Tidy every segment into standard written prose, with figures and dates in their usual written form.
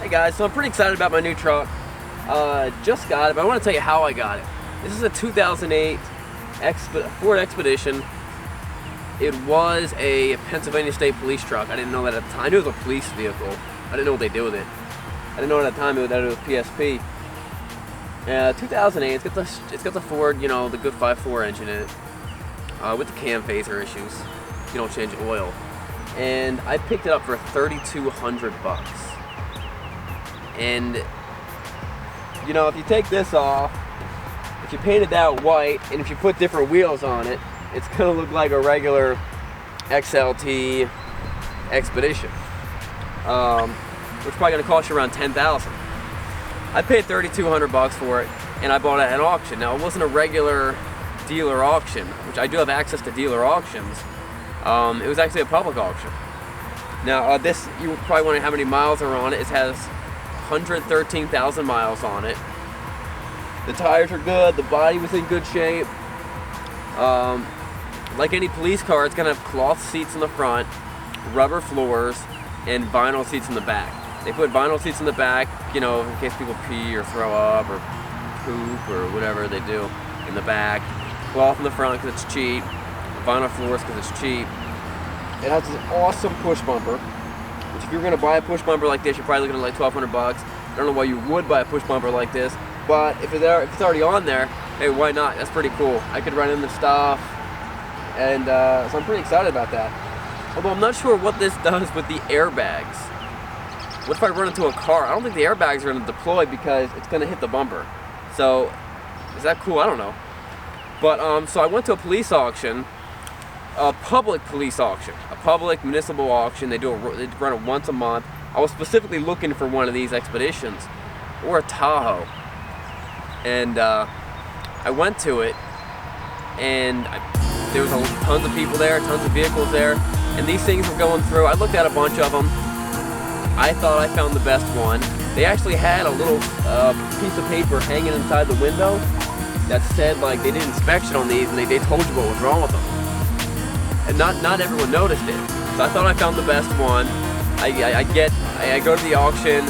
Hey guys, so I'm pretty excited about my new truck. Just got it, but I want to tell you how I got it. This is a 2008 Ford Expedition. It was a Pennsylvania State Police truck. I didn't know that at the time. I knew it was a police vehicle. I didn't know what they did with it. I didn't know at the time that it was PSP. 2008. It's got the Ford, you know, the good 5.4 engine in it, with the cam phaser issues. You don't change oil. And I picked it up for $3,200. And you know, if you take this off, if you paint it that white, and if you put different wheels on it, it's gonna look like a regular XLT Expedition, which is probably gonna cost you around $10,000. I paid $3,200 for it, and I bought it at an auction. Now, it wasn't a regular dealer auction, which I do have access to dealer auctions. It was actually a public auction. Now, this, you probably wondering how many miles are on it. It has 113,000 miles on it. The tires are good. The body was in good shape. Like any police car, it's gonna have cloth seats in the front, rubber floors, and vinyl seats in the back. They put vinyl seats in the back, you know, in case people pee or throw up or poop or whatever they do in the back. Cloth in the front because it's cheap. Vinyl floors because it's cheap. It has this awesome push bumper, which if you're gonna buy a push bumper like this, you're probably looking at like $1,200. I don't know why you would buy a push bumper like this, but if it's already on there, hey, why not? That's pretty cool. I could run in the stuff, and so I'm pretty excited about that. Although I'm not sure what this does with the airbags. What if I run into a car? I don't think the airbags are gonna deploy because it's gonna hit the bumper. So, is that cool? I don't know. But, so I went to a police auction, a public police auction, a public municipal auction. They run it once a month. I was specifically looking for one of these Expeditions or a Tahoe, and I went to it, and there was tons of people there, tons of vehicles there, and these things were going through. I looked at a bunch of them. I thought I found the best one. They actually had a little piece of paper hanging inside the window that said, like, they did inspection on these, and they told you what was wrong with them. And not everyone noticed it. So I thought I found the best one. I go to the auction,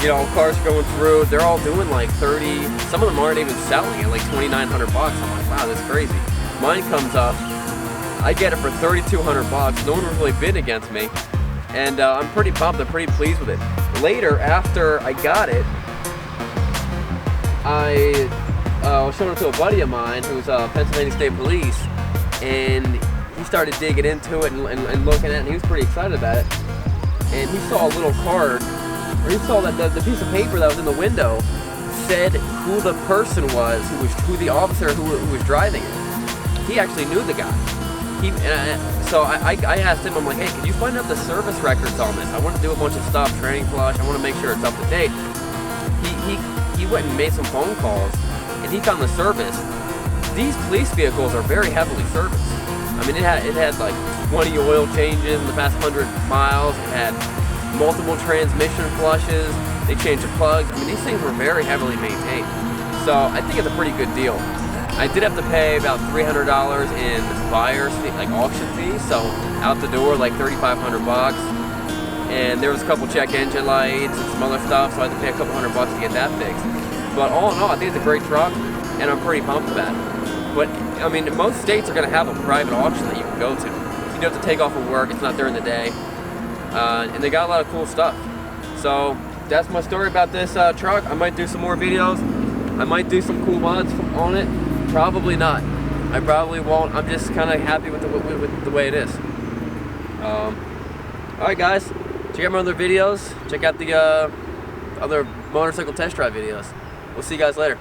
you know, cars are going through, they're all doing like 30, some of them aren't even selling at like $2,900. I'm like, wow, that's crazy. Mine comes up, I get it for $3,200. No one was really bidding against me. And I'm pretty pumped, I'm pretty pleased with it. Later, after I got it, I was showing it to a buddy of mine who's Pennsylvania State Police, and he started digging into it and looking at it, and he was pretty excited about it. And he saw a little card, or he saw that the piece of paper that was in the window said who the person was, who the officer who was driving it. He actually knew the guy. So I asked him, I'm like, hey, can you find out the service records on this? I want to do a bunch of stuff, training flush, I want to make sure it's up to date. He went and made some phone calls, and he found the service. These police vehicles are very heavily serviced. I mean, it had like 20 oil changes in the past 100 miles. It had multiple transmission flushes. They changed the plugs. I mean, these things were very heavily maintained. So I think it's a pretty good deal. I did have to pay about $300 in buyer's fee, like auction fees. So out the door, like $3,500. And there was a couple check engine lights and some other stuff. So I had to pay a couple $100 to get that fixed. But all in all, I think it's a great truck, and I'm pretty pumped about it. But, I mean, most states are going to have a private auction that you can go to. You don't have to take off of work, it's not during the day. And they got a lot of cool stuff. So, that's my story about this truck. I might do some more videos. I might do some cool mods on it. Probably not. I probably won't. I'm just kind of happy with the way it is. Alright guys, check out my other videos. Check out the other motorcycle test drive videos. We'll see you guys later.